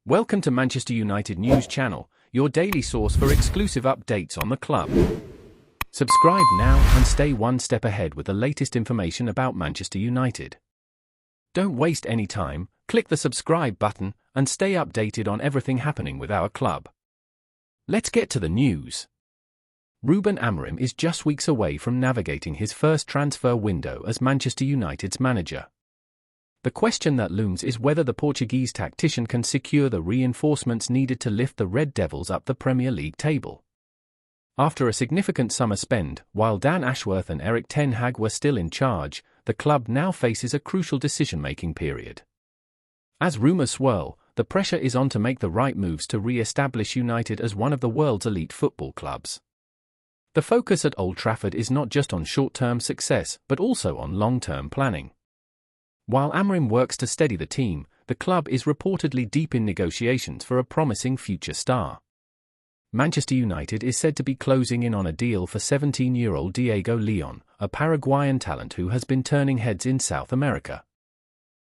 Welcome to Manchester United News Channel, your daily source for exclusive updates on the club. Subscribe now and stay one step ahead with the latest information about Manchester United. Don't waste any time, click the subscribe button and stay updated on everything happening with our club. Let's get to the news. Ruben Amorim is just weeks away from navigating his first transfer window as Manchester United's manager. The question that looms is whether the Portuguese tactician can secure the reinforcements needed to lift the Red Devils up the Premier League table. After a significant summer spend, while Dan Ashworth and Erik ten Hag were still in charge, the club now faces a crucial decision-making period. As rumours swirl, the pressure is on to make the right moves to re-establish United as one of the world's elite football clubs. The focus at Old Trafford is not just on short-term success, but also on long-term planning. While Amorim works to steady the team, the club is reportedly deep in negotiations for a promising future star. Manchester United is said to be closing in on a deal for 17-year-old Diego Leon, a Paraguayan talent who has been turning heads in South America.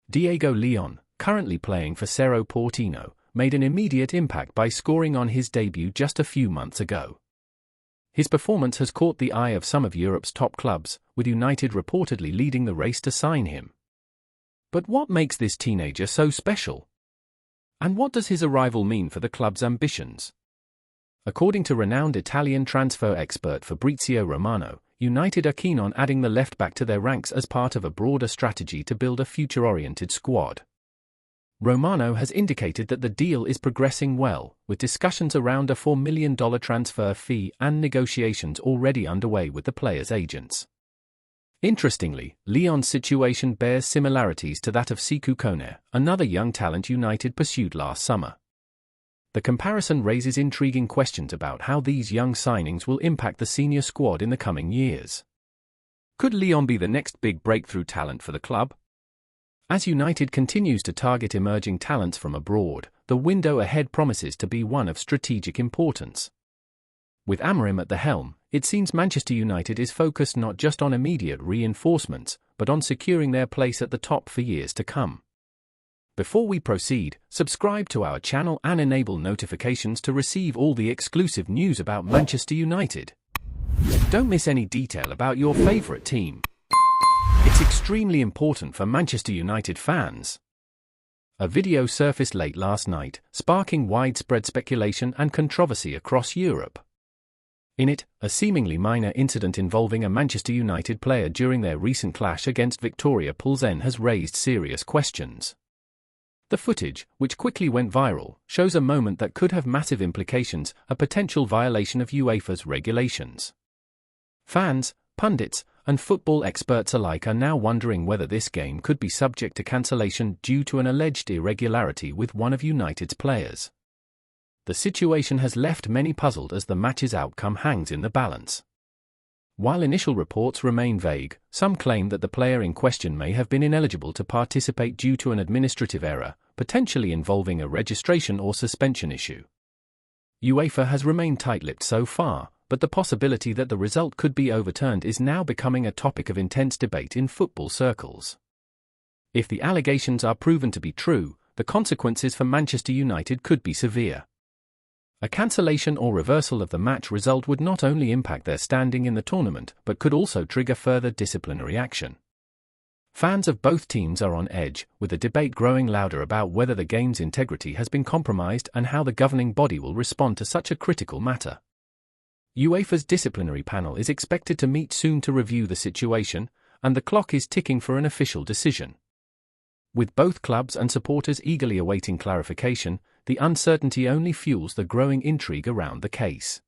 Diego Leon, currently playing for Cerro Porteño, made an immediate impact by scoring on his debut just a few months ago. His performance has caught the eye of some of Europe's top clubs, with United reportedly leading the race to sign him. But what makes this teenager so special? And what does his arrival mean for the club's ambitions? According to renowned Italian transfer expert Fabrizio Romano, United are keen on adding the left-back to their ranks as part of a broader strategy to build a future-oriented squad. Romano has indicated that the deal is progressing well, with discussions around a $4 million transfer fee and negotiations already underway with the player's agents. Interestingly, Leon's situation bears similarities to that of Sekou Koné, another young talent United pursued last summer. The comparison raises intriguing questions about how these young signings will impact the senior squad in the coming years. Could Leon be the next big breakthrough talent for the club? As United continues to target emerging talents from abroad, the window ahead promises to be one of strategic importance. With Amorim at the helm, it seems Manchester United is focused not just on immediate reinforcements, but on securing their place at the top for years to come. Before we proceed, subscribe to our channel and enable notifications to receive all the exclusive news about Manchester United. Don't miss any detail about your favourite team. It's extremely important for Manchester United fans. A video surfaced late last night, sparking widespread speculation and controversy across Europe. In it, a seemingly minor incident involving a Manchester United player during their recent clash against Victoria Plzen has raised serious questions. The footage, which quickly went viral, shows a moment that could have massive implications, a potential violation of UEFA's regulations. Fans, pundits, and football experts alike are now wondering whether this game could be subject to cancellation due to an alleged irregularity with one of United's players. The situation has left many puzzled as the match's outcome hangs in the balance. While initial reports remain vague, some claim that the player in question may have been ineligible to participate due to an administrative error, potentially involving a registration or suspension issue. UEFA has remained tight-lipped so far, but the possibility that the result could be overturned is now becoming a topic of intense debate in football circles. If the allegations are proven to be true, the consequences for Manchester United could be severe. A cancellation or reversal of the match result would not only impact their standing in the tournament, but could also trigger further disciplinary action. Fans of both teams are on edge, with the debate growing louder about whether the game's integrity has been compromised and how the governing body will respond to such a critical matter. UEFA's disciplinary panel is expected to meet soon to review the situation, and the clock is ticking for an official decision. With both clubs and supporters eagerly awaiting clarification, the uncertainty only fuels the growing intrigue around the case.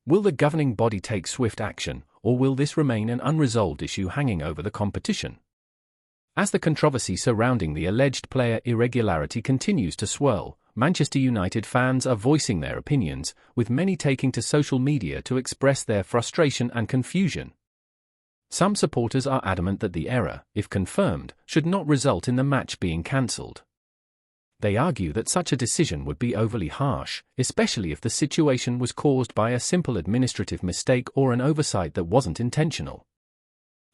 Will the governing body take swift action, or will this remain an unresolved issue hanging over the competition? As the controversy surrounding the alleged player irregularity continues to swirl, Manchester United fans are voicing their opinions, with many taking to social media to express their frustration and confusion. Some supporters are adamant that the error, if confirmed, should not result in the match being cancelled. They argue that such a decision would be overly harsh, especially if the situation was caused by a simple administrative mistake or an oversight that wasn't intentional.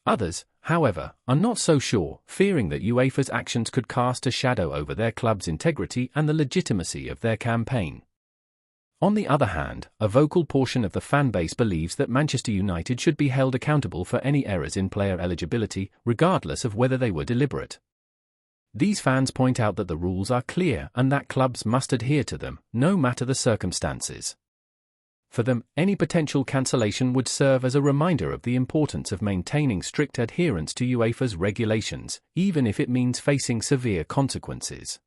Others, however, are not so sure, fearing that UEFA's actions could cast a shadow over their club's integrity and the legitimacy of their campaign. On the other hand, a vocal portion of the fan base believes that Manchester United should be held accountable for any errors in player eligibility, regardless of whether they were deliberate. These fans point out that the rules are clear and that clubs must adhere to them, no matter the circumstances. For them, any potential cancellation would serve as a reminder of the importance of maintaining strict adherence to UEFA's regulations, even if it means facing severe consequences.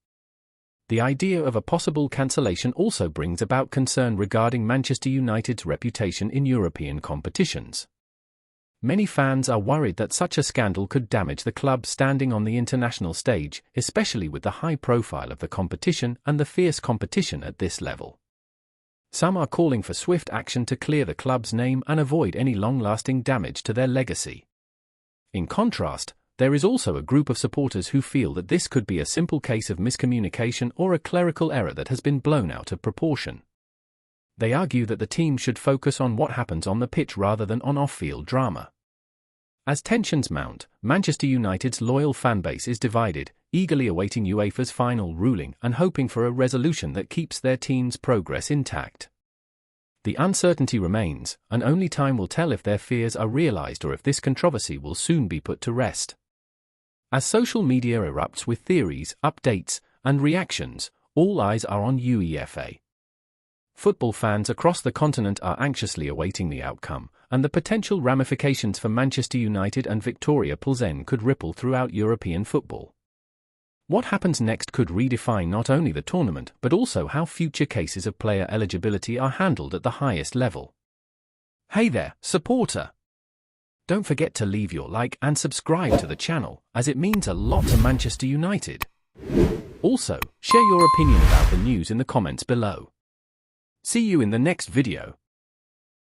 The idea of a possible cancellation also brings about concern regarding Manchester United's reputation in European competitions. Many fans are worried that such a scandal could damage the club's standing on the international stage, especially with the high profile of the competition and the fierce competition at this level. Some are calling for swift action to clear the club's name and avoid any long-lasting damage to their legacy. In contrast, there is also a group of supporters who feel that this could be a simple case of miscommunication or a clerical error that has been blown out of proportion. They argue that the team should focus on what happens on the pitch rather than on off-field drama. As tensions mount, Manchester United's loyal fanbase is divided, eagerly awaiting UEFA's final ruling and hoping for a resolution that keeps their team's progress intact. The uncertainty remains, and only time will tell if their fears are realized or if this controversy will soon be put to rest. As social media erupts with theories, updates, and reactions, all eyes are on UEFA. Football fans across the continent are anxiously awaiting the outcome, and the potential ramifications for Manchester United and Victoria Plzen could ripple throughout European football. What happens next could redefine not only the tournament but also how future cases of player eligibility are handled at the highest level. Hey there, supporter! Don't forget to leave your like and subscribe to the channel, as it means a lot to Manchester United. Also, share your opinion about the news in the comments below. See you in the next video.